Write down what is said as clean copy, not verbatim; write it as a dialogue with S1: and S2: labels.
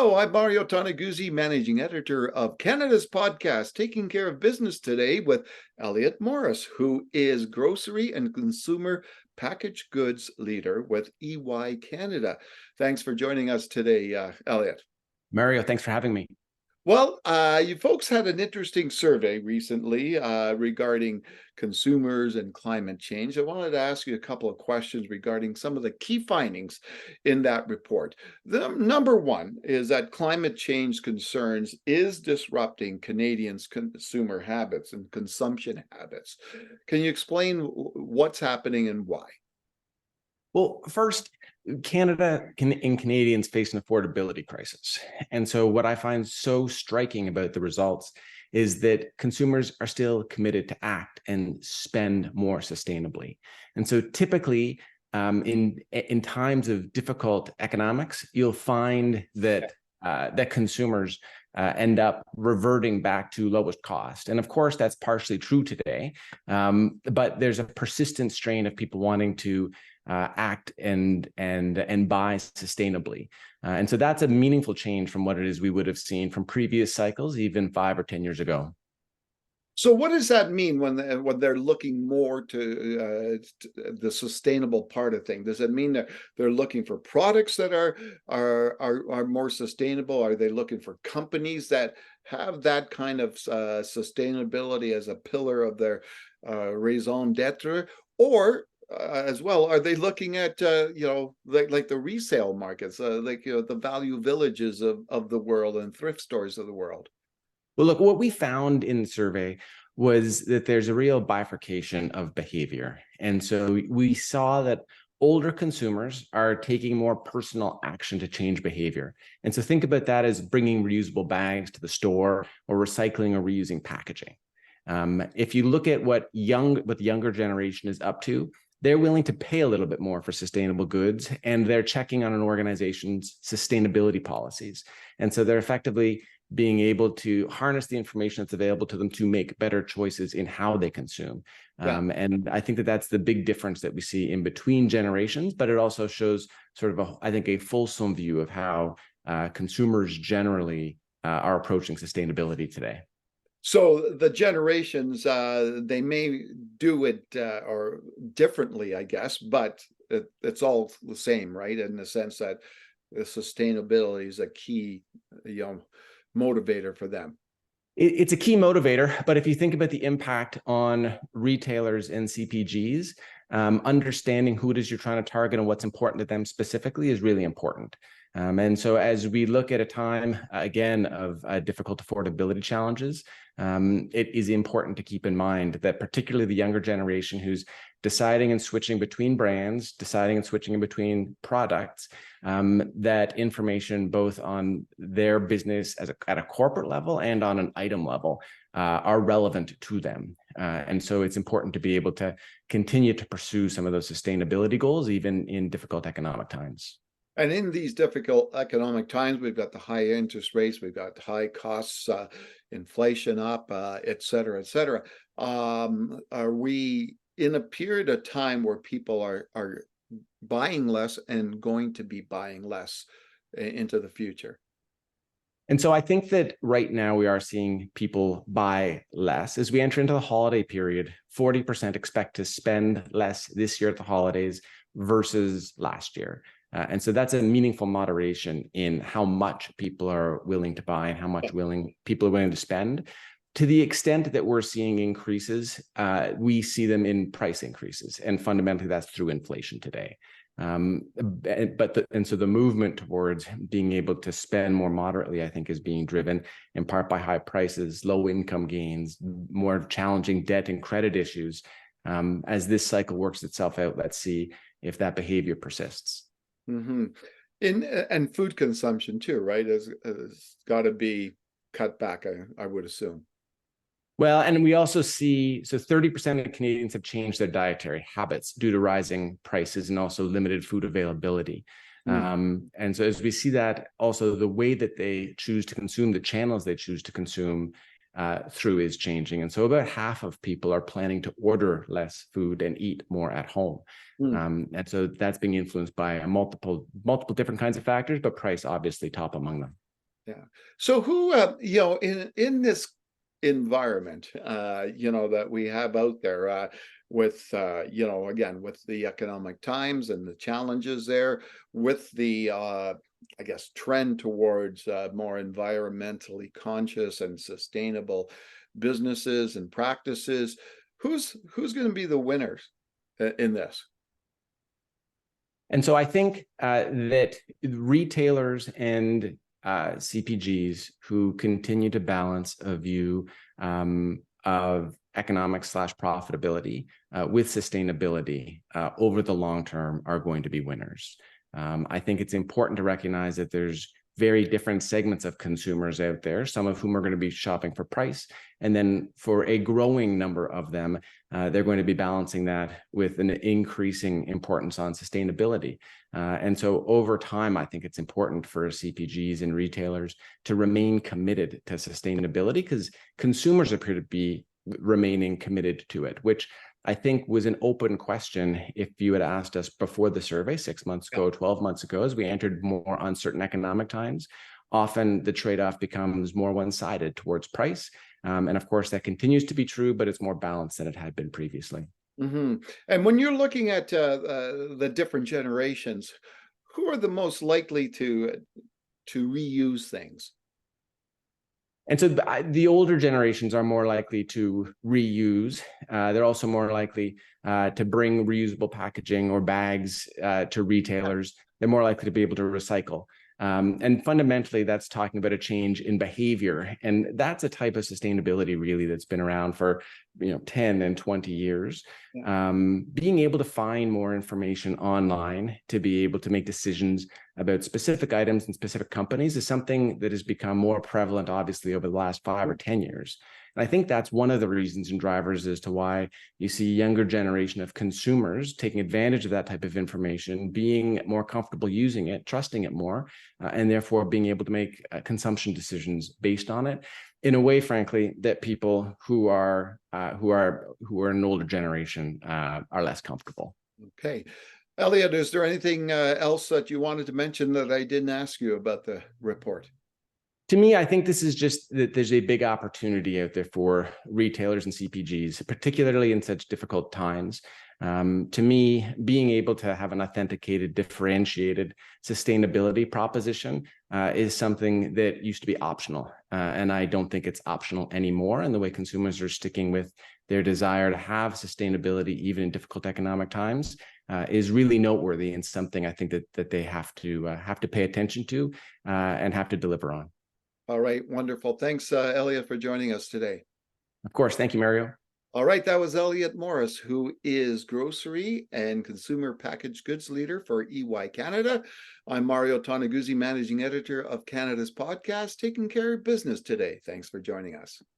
S1: Hello, I'm Mario Toneguzzi, managing editor of Canada's podcast, Taking Care of Business today with Elliot Morris, who is grocery and consumer packaged goods leader with EY Canada. Thanks for joining us today, Elliot.
S2: Mario, thanks for having me.
S1: Well, you folks had an interesting survey recently regarding consumers and climate change. I wanted to ask you a couple of questions regarding some of the key findings in that report. The number one is that climate change concerns is disrupting Canadians' consumer habits and consumption habits. Can you explain what's happening and why?
S2: Well, first, Canada and Canadians face an affordability crisis. And so what I find so striking about the results is that consumers are still committed to act and spend more sustainably. And so typically, in times of difficult economics, you'll find that consumers end up reverting back to lowest cost. And of course, that's partially true today, but there's a persistent strain of people wanting to act and buy sustainably. And so that's a meaningful change from what it is we would have seen from previous cycles, even 5 or 10 years ago.
S1: So what does that mean when they're looking more to the sustainable part of things? Does it mean that they're looking for products that are more sustainable? Are they looking for companies that have that kind of sustainability as a pillar of their raison d'etre? Or as well, are they looking at like the resale markets, the value villages of the world and thrift stores of the world?
S2: Well, look, what we found in the survey was that there's a real bifurcation of behavior. And so we saw that older consumers are taking more personal action to change behavior. And so think about that as bringing reusable bags to the store or recycling or reusing packaging. If you look at what the younger generation is up to, they're willing to pay a little bit more for sustainable goods, and they're checking on an organization's sustainability policies. And so they're effectively being able to harness the information that's available to them to make better choices in how they consume.
S1: Yeah.
S2: And I think that that's the big difference that we see in between generations, but it also shows sort of, I think, a fulsome view of how consumers generally are approaching sustainability today.
S1: So the generations, they may do it or differently, I guess, but it's all the same, right? In the sense that the sustainability is a key, motivator for them.
S2: It's a key motivator, but if you think about the impact on retailers and CPGs, understanding who it is you're trying to target and what's important to them specifically is really important. And so as we look at a time, again, of difficult affordability challenges, it is important to keep in mind that particularly the younger generation who's deciding and switching between brands, deciding and switching in between products, that information both on their business at a corporate level and on an item level are relevant to them. And so it's important to be able to continue to pursue some of those sustainability goals, even in difficult economic times.
S1: And in these difficult economic times, we've got the high interest rates, we've got high costs, inflation up, et cetera, et cetera. Are we in a period of time where people are buying less and going to be buying less into the future?
S2: And so I think that right now we are seeing people buy less. As we enter into the holiday period, 40% expect to spend less this year at the holidays versus last year. And so that's a meaningful moderation in how much people are willing to buy and how much people are willing to spend. To the extent that we're seeing increases, we see them in price increases. And fundamentally, that's through inflation today. So the movement towards being able to spend more moderately, I think, is being driven in part by high prices, low income gains, more challenging debt and credit issues. As this cycle works itself out, let's see if that behavior persists.
S1: Mm-hmm. And food consumption too, right? Has got to be cut back, I would assume.
S2: Well, and we also see, so 30% of Canadians have changed their dietary habits due to rising prices and also limited food availability. And so as we see that, also the way that they choose to consume, the channels they choose to consume through is changing. And so about half of people are planning to order less food and eat more at home. And so that's being influenced by multiple different kinds of factors, but price obviously top among them.
S1: Yeah. So who, in this environment, that we have out there, with, again, with the economic times and the challenges there, with the, I guess, trend towards more environmentally conscious and sustainable businesses and practices, who's going to be the winners in this?
S2: And so I think that retailers and CPGs who continue to balance a view of economic/profitability with sustainability over the long term are going to be winners. I think it's important to recognize that there's very different segments of consumers out there, some of whom are going to be shopping for price. And then for a growing number of them, they're going to be balancing that with an increasing importance on sustainability. And so over time, I think it's important for CPGs and retailers to remain committed to sustainability because consumers appear to be remaining committed to it, which I think was an open question if you had asked us before the survey 6 months ago, 12 months ago, as we entered more uncertain economic times. Often the trade-off becomes more one-sided towards price. And of course, that continues to be true, but it's more balanced than it had been previously.
S1: Mm-hmm. And when you're looking at the different generations, who are the most likely to reuse things?
S2: And so the older generations are more likely to reuse. They're also more likely to bring reusable packaging or bags to retailers. They're more likely to be able to recycle. And fundamentally, that's talking about a change in behavior. And that's a type of sustainability really that's been around for 10 and 20 years. Being able to find more information online to be able to make decisions about specific items and specific companies is something that has become more prevalent, obviously, over the last 5 or 10 years. And I think that's one of the reasons and drivers as to why you see a younger generation of consumers taking advantage of that type of information, being more comfortable using it, trusting it more, and therefore being able to make consumption decisions based on it in a way, frankly, that people who are an older generation are less comfortable.
S1: Okay. Elliot, is there anything else that you wanted to mention that I didn't ask you about the report?
S2: To me, I think this is just that there's a big opportunity out there for retailers and CPGs, particularly in such difficult times. To me, being able to have an authenticated, differentiated sustainability proposition is something that used to be optional. And I don't think it's optional anymore. And the way consumers are sticking with their desire to have sustainability, even in difficult economic times, is really noteworthy and something I think that they have to pay attention to and have to deliver on.
S1: All right, wonderful. Thanks, Elliot, for joining us today.
S2: Of course. Thank you, Mario.
S1: All right, that was Elliot Morris, who is grocery and consumer packaged goods leader for EY Canada. I'm Mario Toneguzzi, managing editor of Canada's podcast, Taking Care of Business Today. Thanks for joining us.